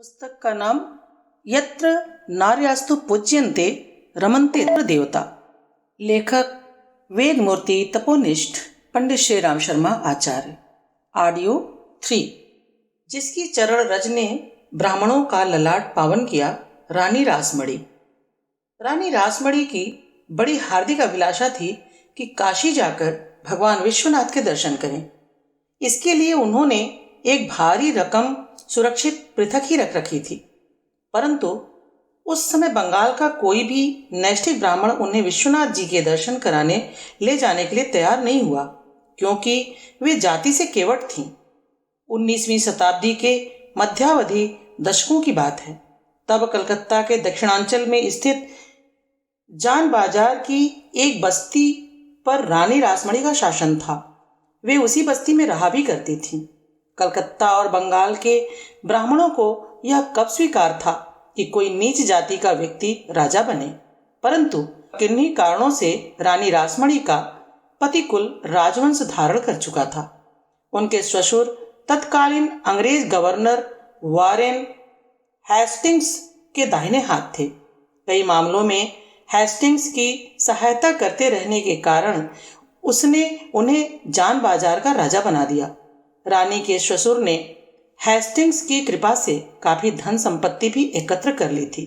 पुस्तक का नाम यत्र नार्यास्तु पूज्यन्ते रमन्ते देवता। लेखक वेद मूर्ति तपोनिष्ठ पंडित श्री राम शर्मा आचार्य। ऑडियो 3। जिसकी चरण रज ने ब्राह्मणों का ललाट पावन किया, रानी रासमणी। रानी रासमणी की बड़ी हार्दिक अभिलाषा थी कि काशी जाकर भगवान विश्वनाथ के दर्शन करें। इसके लिए उन्होंने एक भारी रकम सुरक्षित पृथक ही रख रखी थी, परंतु उस समय बंगाल का कोई भी नैष्ठिक ब्राह्मण उन्हें विश्वनाथ जी के दर्शन कराने ले जाने के लिए तैयार नहीं हुआ, क्योंकि वे जाति से केवट थीं। 19वीं शताब्दी के मध्यावधि दशकों की बात है। तब कलकत्ता के दक्षिणांचल में स्थित जान बाजार की एक बस्ती पर रानी रासमणी का शासन था। वे उसी बस्ती में रहा भी करती थीं। कलकत्ता और बंगाल के ब्राह्मणों को यह कब स्वीकार था कि कोई नीच जाति का व्यक्ति राजा बने, परंतु किन्हीं कारणों से रानी रासमणी का पतिकुल राजवंश धारण कर चुका था। उनके ससुर तत्कालीन अंग्रेज गवर्नर वारेन हेस्टिंग्स के दाहिने हाथ थे। कई मामलों में हेस्टिंग्स की सहायता करते रहने के कारण उसने उन्हें जान बाजार का राजा बना दिया। रानी के ससुर ने हेस्टिंग्स की कृपा से काफी धन संपत्ति भी एकत्र कर ली थी।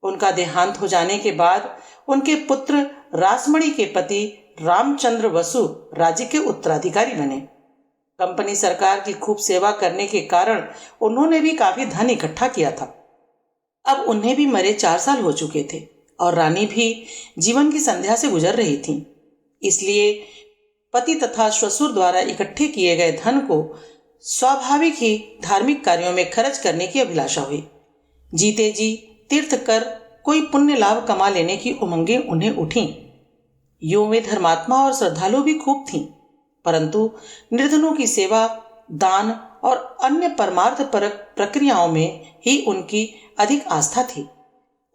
उनका देहांत हो जाने के बाद उनके पुत्र रासमणी के पति रामचंद्र वसु राज्य के उत्तराधिकारी बने। कंपनी सरकार की खूब सेवा करने के कारण उन्होंने भी काफी धन इकट्ठा किया था। अब उन्हें भी मरे 4 साल हो चुके थे और रानी भी जीवन की संध्या से गुजर रही थी। इसलिए पति तथा ससुर द्वारा इकट्ठे किए गए धन को स्वाभाविक ही धार्मिक कार्यों में खर्च करने की अभिलाषा हुई। जीते जी तीर्थ कर कोई पुण्य लाभ कमा लेने की उमंगें उन्हें उठीं। यूं वे धर्मात्मा और श्रद्धालु भी खूब थीं, परंतु निर्धनों की सेवा, दान और अन्य परमार्थ परक प्रक्रियाओं में ही उनकी अधिक आस्था थी।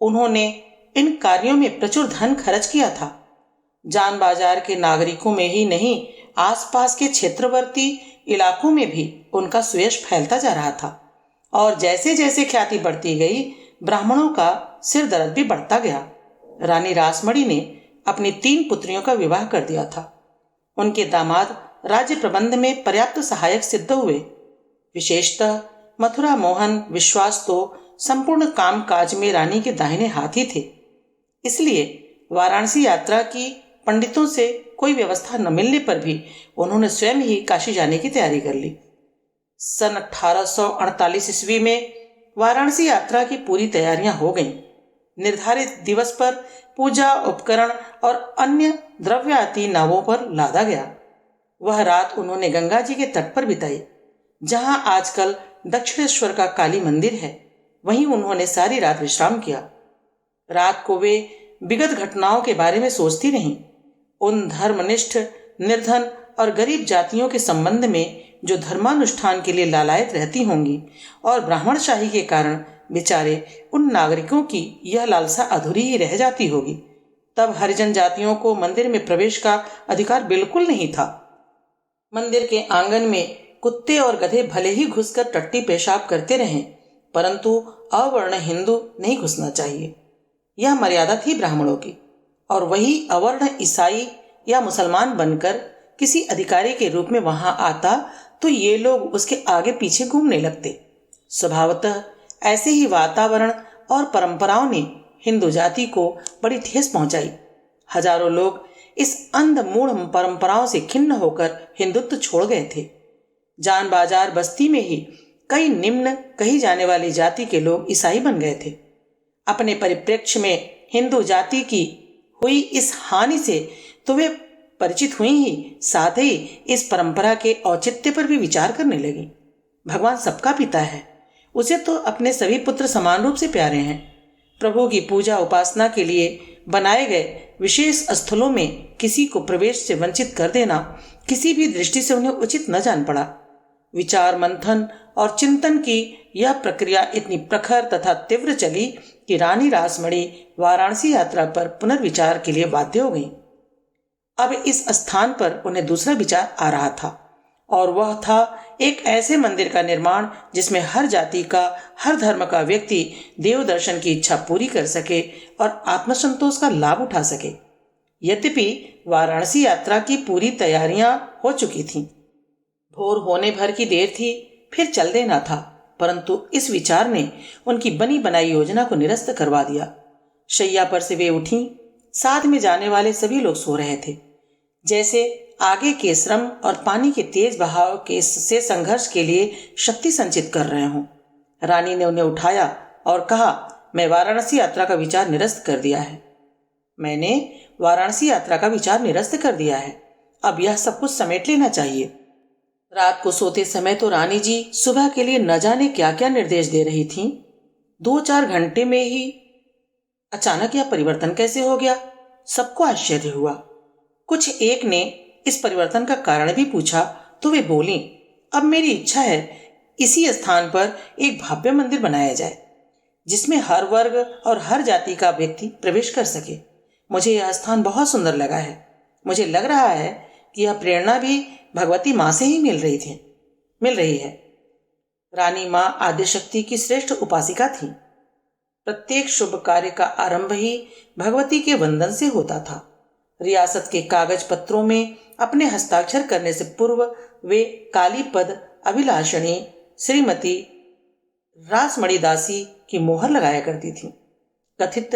उन्होंने इन कार्यों में प्रचुर धन खर्च किया था। जान बाजार के नागरिकों में ही नहीं, आसपास के क्षेत्रवर्ती इलाकों में भी उनका सुयश फैलता जा रहा था और जैसे जैसे ख्याति बढ़ती गई, ब्राह्मणों का सिर दर्द भी बढ़ता गया। रानी रासमणी ने अपनी 3 पुत्रियों का विवाह कर दिया था। उनके दामाद राज्य प्रबंध में पर्याप्त सहायक सिद्ध हुए। विशेषतः मथुरा मोहन विश्वास तो संपूर्ण काम काज में रानी के दाहिने हाथ ही थे। इसलिए वाराणसी यात्रा की पंडितों से कोई व्यवस्था न मिलने पर भी उन्होंने स्वयं ही काशी जाने की तैयारी कर ली। सन 1848 ईस्वी में वाराणसी यात्रा की पूरी तैयारियां हो गईं। निर्धारित दिवस पर पूजा उपकरण और अन्य द्रव्याति नावों पर लादा गया। वह रात उन्होंने गंगा जी के तट पर बिताई, जहां आजकल दक्षिणेश्वर का काली मंदिर है। वहीं उन्होंने सारी रात विश्राम किया। रात को वे विगत घटनाओं के बारे में सोचती रहीं। उन धर्मनिष्ठ, निर्धन और गरीब जातियों के संबंध में जो धर्मानुष्ठान के लिए लालायत रहती होंगी और ब्राह्मणशाही के कारण बेचारे उन नागरिकों की यह लालसा अधूरी ही रह जाती होगी। तब हरिजन जातियों को मंदिर में प्रवेश का अधिकार बिल्कुल नहीं था। मंदिर के आंगन में कुत्ते और गधे भले ही घुसकर टट्टी पेशाब करते रहें, परंतु अवर्ण हिंदू नहीं घुसना चाहिए। यह मर्यादा थी ब्राह्मणों की, और वही अवर्ण ईसाई या मुसलमान बनकर किसी अधिकारी के रूप में वहां आता तो ये लोग उसके आगे पीछे घूमने लगते। स्वभावतः ऐसे ही वातावरण और परंपराओं ने हिंदू जाति को बड़ी ठेस पहुंचाई। हजारों लोग इस अंध मूढ़ परंपराओं से खिन्न होकर हिंदुत्व छोड़ गए थे। जान बाजार बस्ती में ही कई निम्न कही जाने वाली जाति के लोग ईसाई बन गए थे। अपने परिप्रेक्ष्य में हिंदू जाति की हुई इस हानि से तो वे परिचित हुई ही, साथ ही इस परंपरा के औचित्य पर भी विचार करने लगी। भगवान सबका पिता है, उसे तो अपने सभी पुत्र समान रूप से प्यारे हैं। प्रभु की पूजा उपासना के लिए बनाए गए विशेष स्थलों में किसी को प्रवेश से वंचित कर देना किसी भी दृष्टि से उन्हें उचित न जान पड़ा। विचार मंथन और चिंतन की यह प्रक्रिया इतनी प्रखर तथा तीव्र चली कि रानी रासमणी वाराणसी यात्रा पर पुनर्विचार के लिए बाध्य हो गई। अब इस स्थान पर उन्हें दूसरा विचार आ रहा था। और वह था एक ऐसे मंदिर का निर्माण जिसमें हर जाति का, हर धर्म का व्यक्ति देव दर्शन की इच्छा पूरी कर सके और आत्मसंतोष का लाभ उठा सके। यद्यपि वाराणसी यात्रा की पूरी तैयारियां हो चुकी थीं। भोर होने भर की देर थी, फिर चल देना था, परंतु इस विचार ने उनकी बनी बनाई योजना को निरस्त करवा दिया। शैया पर से वे उठी। साथ में जाने वाले सभी लोग सो रहे थे, जैसे आगे के श्रम और पानी के तेज बहाव के से संघर्ष के लिए शक्ति संचित कर रहे हों। रानी ने उन्हें उठाया और कहा, मैं वाराणसी यात्रा का विचार निरस्त कर दिया है। मैंने वाराणसी यात्रा का विचार निरस्त कर दिया है। अब यह सब कुछ समेट लेना चाहिए। रात को सोते समय तो रानी जी सुबह के लिए न जाने क्या क्या निर्देश दे रही थीं। 2-4 घंटे में ही अचानक यह परिवर्तन कैसे हो गया? सबको आश्चर्य हुआ। कुछ एक ने इस परिवर्तन का कारण भी पूछा तो वे बोली, अब मेरी इच्छा है इसी स्थान पर एक भव्य मंदिर बनाया जाए जिसमें हर वर्ग और हर जाति का व्यक्ति प्रवेश कर सके। मुझे यह स्थान बहुत सुंदर लगा है। मुझे लग रहा है कि यह प्रेरणा भी भगवती माँ से ही मिल रही है। रानी माँ आद्यशक्ति की श्रेष्ठ उपासिका थी। प्रत्येक शुभ कार्य का आरंभ ही भगवती के वंदन से होता था। रियासत के कागज पत्रों में अपने हस्ताक्षर करने से पूर्व वे कालीपद अभिलाषणी श्रीमती रासमणि दासी की मोहर लगाया करती थी। कथित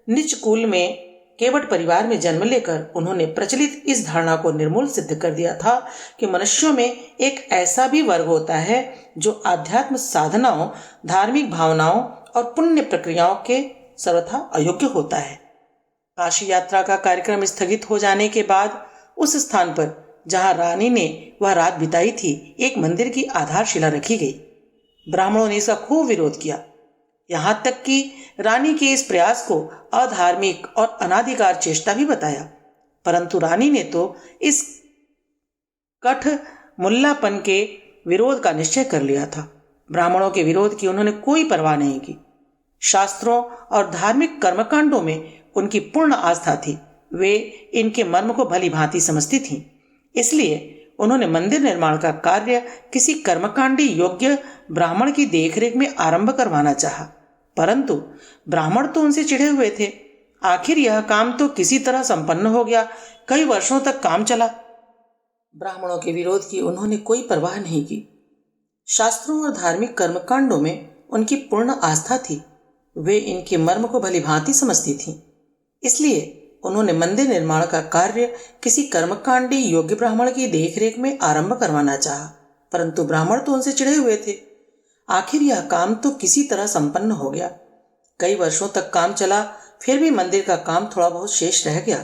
नीच कुल में केवट परिवार में जन्म लेकर उन्होंने प्रचलित इस धारणा को निर्मूल सिद्ध कर दिया था कि मनुष्यों में एक ऐसा भी वर्ग होता है जो आध्यात्म साधनाओं, धार्मिक भावनाओं और पुण्य प्रक्रियाओं के सर्वथा अयोग्य होता है। काशी यात्रा का कार्यक्रम स्थगित हो जाने के बाद उस स्थान पर जहां रानी ने वह रात बिताई थी, एक मंदिर की आधारशिला रखी गई। ब्राह्मणों ने इसका खूब विरोध किया, यहां तक कि रानी के इस प्रयास को अधार्मिक और अनाधिकार चेष्टा भी बताया। परंतु रानी ने तो इस कठ मुल्लापन के विरोध का निश्चय कर लिया था। ब्राह्मणों के विरोध की उन्होंने कोई परवाह नहीं की। शास्त्रों और धार्मिक कर्मकांडों में उनकी पूर्ण आस्था थी। वे इनके मर्म को भली भांति समझती थीं। इसलिए उन्होंने मंदिर निर्माण का कार्य किसी कर्मकांडी योग्य ब्राह्मण की देखरेख में आरंभ करवाना चाहा, परंतु ब्राह्मण तो उनसे चिढ़े हुए थे। आखिर यह काम तो किसी तरह संपन्न हो गया। कई वर्षों तक काम चला। ब्राह्मणों के विरोध की उन्होंने कोई परवाह नहीं की। शास्त्रों और धार्मिक कर्मकांडों में उनकी पूर्ण आस्था थी। वे इनके मर्म को भली भांति समझती थीं। इसलिए उन्होंने मंदिर निर्माण का कार्य किसी कर्मकांडी योग्य ब्राह्मण की देखरेख में आरंभ करवाना चाहा, परंतु ब्राह्मण तो उनसे चिढ़े हुए थे। आखिर यह काम तो किसी तरह संपन्न हो गया। कई वर्षों तक काम चला, फिर भी मंदिर का काम थोड़ा बहुत शेष रह गया।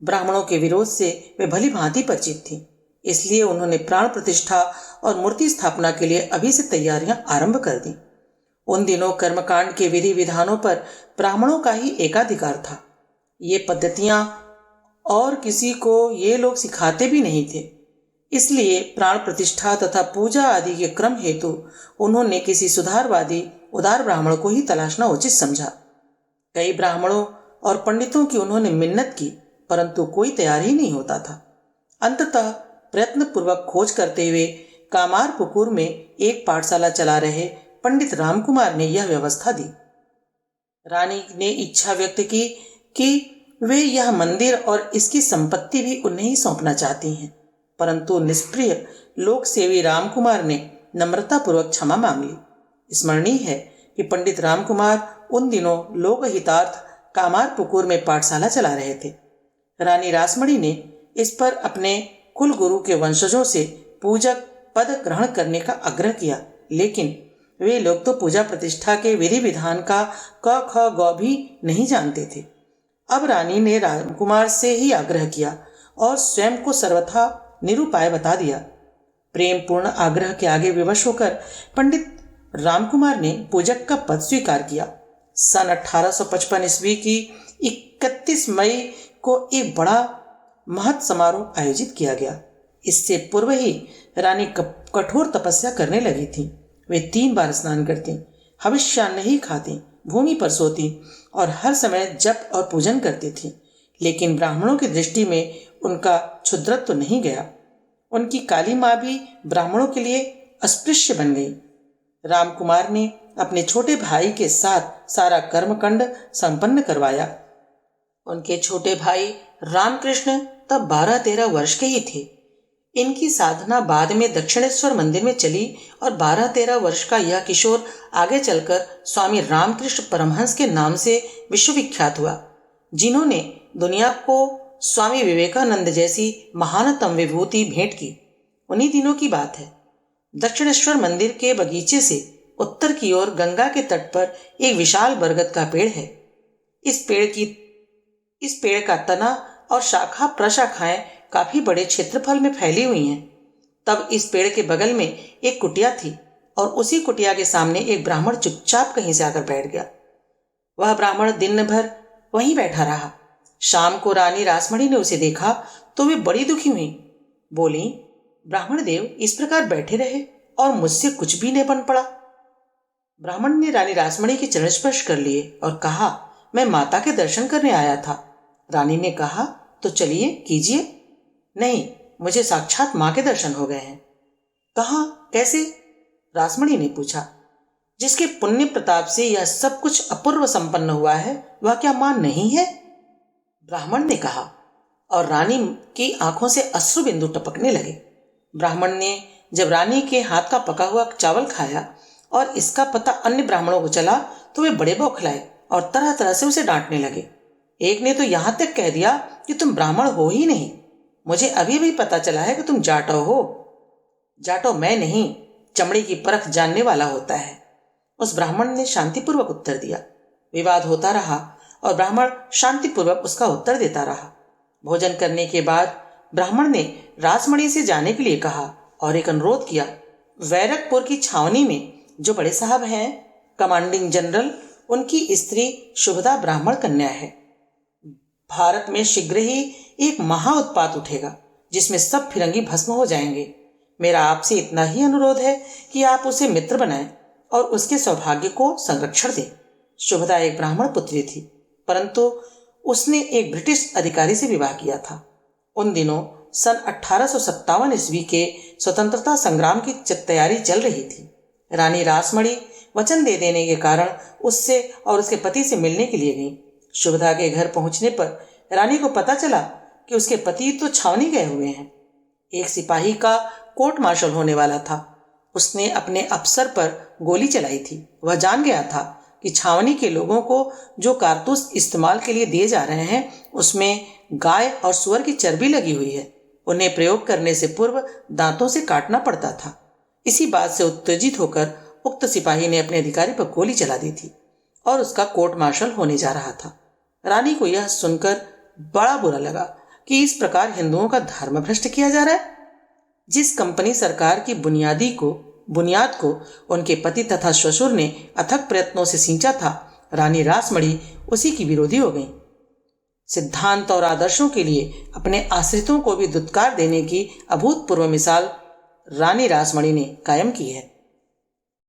ब्राह्मणों के विरोध से वे भली भांति परिचित थीं। इसलिए उन्होंने प्राण प्रतिष्ठा और मूर्ति स्थापना के लिए अभी से तैयारियां आरंभ कर दी। उन दिनों कर्मकांड के विधि विधानों पर ब्राह्मणों का ही एकाधिकार था। ये पद्धतियां और किसी को ये लोग सिखाते भी नहीं थे। इसलिए प्राण प्रतिष्ठा तथा पूजा आदि के क्रम हेतु उन्होंने किसी सुधारवादी उदार ब्राह्मण को ही तलाशना उचित समझा। कई ब्राह्मणों और पंडितों की उन्होंने मिन्नत की, परंतु कोई तैयार ही नहीं होता था। अंततः प्रयत्न पूर्वक खोज करते हुए कामारपुकुर में एक पाठशाला चला रहे पंडित रामकुमार ने यह व्यवस्था दी। रानी ने इच्छा व्यक्त की कि वे यह मंदिर और इसकी संपत्ति भी उन्हें ही सौंपना चाहती हैं, परंतु निष्प्रिय लोक सेवी रामकुमार ने नम्रतापूर्वक क्षमा मांग ली। स्मरणीय है कि पंडित रामकुमार उन दिनों लोक हितार्थ कामारपुकुर में पाठशाला चला रहे थे। रानी रासमणि ने इस पर अपने कुल गुरु के वंशजों से पूजक पद ग्रहण करने का आग्रह किया, लेकिन वे लोग तो पूजा प्रतिष्ठा के विधि विधान का क ख ग भी नहीं जानते थे। अब रानी ने रामकुमार से ही आग्रह किया और स्वयं को सर्वथा निरुपाय बता दिया। प्रेम पूर्ण आग्रह के आगे विवश होकर पंडित रामकुमार ने पूजक का पद स्वीकार किया। सन 1855 ईस्वी की 31 मई को एक बड़ा महत् समारोह आयोजित किया गया। इससे पूर्व ही रानी कठोर तपस्या करने लगी थी। वे 3 बार स्नान करती, हविष्यान्न नहीं खाती, भूमि पर सोती और हर समय जप और पूजन करती थी। लेकिन ब्राह्मणों की दृष्टि में उनका क्षुद्रत्व तो नहीं गया। उनकी काली माँ भी ब्राह्मणों के लिए अस्पृश्य बन गई। रामकुमार ने अपने छोटे भाई के साथ सारा कर्मकांड संपन्न करवाया। उनके छोटे भाई रामकृष्ण तब 12-13 वर्ष के ही थे। इनकी साधना बाद में दक्षिणेश्वर मंदिर में चली और 12-13 वर्ष का यह किशोर आगे चलकर स्वामी रामकृष्ण परमहंस के नाम से विश्वविख्यात हुआ, जिन्होंने दुनिया को स्वामी विवेकानंद जैसी महानतम विभूति भेंट की। उन्हीं दिनों की बात है। दक्षिणेश्वर मंदिर के बगीचे से उत्तर की ओर गंगा के तट पर एक विशाल बरगद का पेड़ है। इस पेड़ का तना और शाखा प्रशाखाएं काफी बड़े क्षेत्रफल में फैली हुई हैं। तब इस पेड़ के बगल में एक कुटिया थी और उसी कुटिया के सामने एक ब्राह्मण चुपचाप कहीं से आकर बैठ गया। वह ब्राह्मण दिन भर वहीं बैठा रहा। शाम को रानी रासमणी ने उसे देखा तो वे बड़ी दुखी हुई। बोली, ब्राह्मण देव इस प्रकार बैठे रहे और मुझसे कुछ भी नहीं बन पड़ा। ब्राह्मण ने रानी रासमणी के चरण स्पर्श कर लिए और कहा, मैं माता के दर्शन करने आया था। रानी ने कहा, तो चलिए कीजिए। नहीं, मुझे साक्षात मां के दर्शन हो गए हैं। कहाँ, कैसे? रासमणी ने पूछा। जिसके पुण्य प्रताप से यह सब कुछ अपूर्व संपन्न हुआ है, वह क्या मां नहीं है? ब्राह्मण ने कहा और रानी की आंखों से अश्रु बिंदु टपकने लगे। ब्राह्मण ने जब रानी के हाथ का पका हुआ चावल खाया और इसका पता अन्य ब्राह्मणों को चला तो वे बड़े बौखलाए और तरह तरह से उसे डांटने लगे। एक ने तो यहां तक कह दिया कि तुम ब्राह्मण हो ही नहीं, मुझे अभी भी पता चला है कि तुम जाटो हो। जाटो मैं नहीं, चमड़ी की परख जानने वाला होता है। उस ब्राह्मण ने शांतिपूर्वक उत्तर दिया। विवाद होता रहा और ब्राह्मण शांतिपूर्वक उसका उत्तर देता रहा। भोजन करने के बाद ब्राह्मण ने रासमणी से जाने के लिए कहा और एक अनुरोध किया। वैरकपुर की छावनी में जो बड़े साहब हैं, कमांडिंग जनरल, उनकी स्त्री शुभदा ब्राह्मण कन्या है। भारत में शीघ्र ही एक महा उत्पात उठेगा जिसमें सब फिरंगी भस्म हो जाएंगे। मेरा आपसे इतना ही अनुरोध है कि आप उसे मित्र बनाएं और उसके सौभाग्य को संरक्षण दें। शुभदा एक ब्राह्मण पुत्री थी, परंतु उसने एक ब्रिटिश अधिकारी से विवाह किया था। उन दिनों सन 1857 ईस्वी के स्वतंत्रता संग्राम की तैयारी चल रही थी। रानी रासमणी वचन दे देने के कारण उससे और उसके पति से मिलने के लिए गई। शुभदा के घर पहुंचने पर रानी को पता चला कि उसके पति तो छावनी गए हुए हैं। एक सिपाही का कोर्ट मार्शल होने वाला था। उसने अपने अफसर पर गोली चलाई थी। वह जान गया था कि छावनी के लोगों को जो कारतूस इस्तेमाल के लिए दिए जा रहे हैं उसमें गाय और सुअर की चर्बी लगी हुई है। उन्हें प्रयोग करने से पूर्व दांतों से काटना पड़ता था। इसी बात से उत्तेजित होकर उक्त सिपाही ने अपने अधिकारी पर गोली चला दी थी और उसका कोर्ट मार्शल होने जा रहा था। रानी को यह सुनकर बड़ा बुरा लगा कि इस प्रकार हिंदुओं का धर्म भ्रष्ट किया जा रहा है। जिस कंपनी सरकार की बुनियाद को उनके पति तथा ससुर ने अथक प्रयत्नों से सींचा था, रानी रासमणी उसी की विरोधी हो गई। सिद्धांत और आदर्शों के लिए अपने आश्रितों को भी दुत्कार देने की अभूतपूर्व मिसाल रानी रासमणी ने कायम की है।